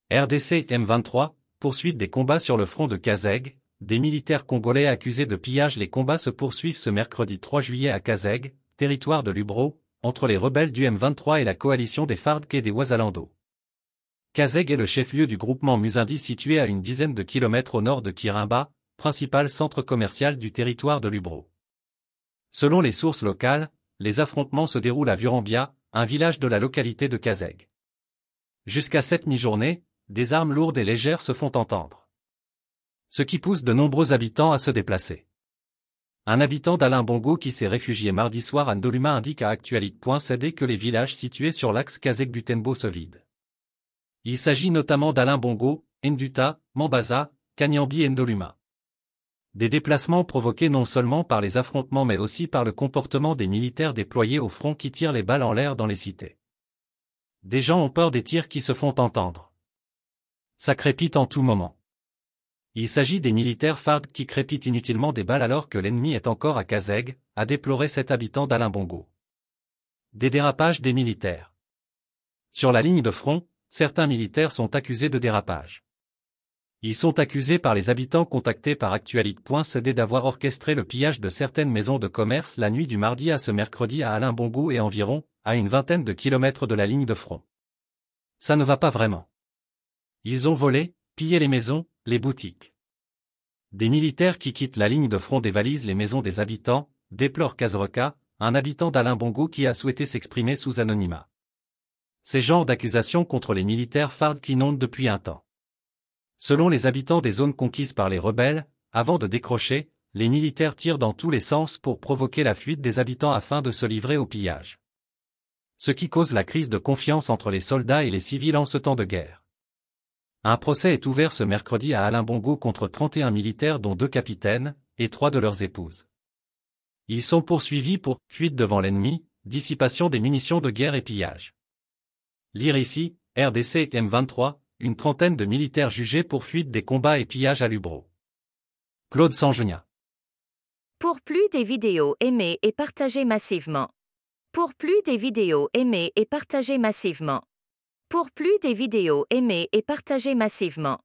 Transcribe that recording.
RDC M23, poursuite des combats sur le front de Kazeg. Des militaires congolais accusés de pillage. Les combats se poursuivent ce mercredi 3 juillet à Kazeg, territoire de Lubero, entre les rebelles du M23 et la coalition des FARDC et des Wazalando. Kazeg est le chef-lieu du groupement Musindi situé à une dizaine de kilomètres au nord de Kirimba, principal centre commercial du territoire de Lubero. Selon les sources locales, les affrontements se déroulent à Vurambia, un village de la localité de Kazeg. Jusqu'à cette mi-journée, des armes lourdes et légères se font entendre, ce qui pousse de nombreux habitants à se déplacer. Un habitant d'Alain Bongo qui s'est réfugié mardi soir à Ndoluma indique à Actualite.cd que les villages situés sur l'axe Kazeg-Butembo se vident. Il s'agit notamment d'Alain Bongo, Nduta, Mambaza, Kanyambi et Ndoluma. Des déplacements provoqués non seulement par les affrontements mais aussi par le comportement des militaires déployés au front qui tirent les balles en l'air dans les cités. Des gens ont peur des tirs qui se font entendre. Ça crépite en tout moment. Il s'agit des militaires FARDC qui crépitent inutilement des balles alors que l'ennemi est encore à Kazeg, a déploré cet habitant d'Alain Bongo. Des dérapages des militaires. Sur la ligne de front, certains militaires sont accusés de dérapage. Ils sont accusés par les habitants contactés par Actualite.cd d'avoir orchestré le pillage de certaines maisons de commerce la nuit du mardi à ce mercredi à Alain Bongo et environ, à une vingtaine de kilomètres de la ligne de front. Ça ne va pas vraiment. Ils ont volé, pillé les maisons, les boutiques. Des militaires qui quittent la ligne de front dévalisent les maisons des habitants, déplore Kazreka, un habitant d'Alain Bongo qui a souhaité s'exprimer sous anonymat. Ces genres d'accusations contre les militaires FARDC qui inondent depuis un temps. Selon les habitants des zones conquises par les rebelles, avant de décrocher, les militaires tirent dans tous les sens pour provoquer la fuite des habitants afin de se livrer au pillage. Ce qui cause la crise de confiance entre les soldats et les civils en ce temps de guerre. Un procès est ouvert ce mercredi à Alain Bongo contre 31 militaires dont 2 capitaines, et 3 de leurs épouses. Ils sont poursuivis pour fuite devant l'ennemi, dissipation des munitions de guerre et pillage. Lire ici, RDC M23, une trentaine de militaires jugés pour fuite des combats et pillage à Lubero. Claude Sanjonia. Pour plus des vidéos, aimez et partagez massivement. Pour plus des vidéos, aimez et partagez massivement. Pour plus des vidéos, aimez et partagez massivement.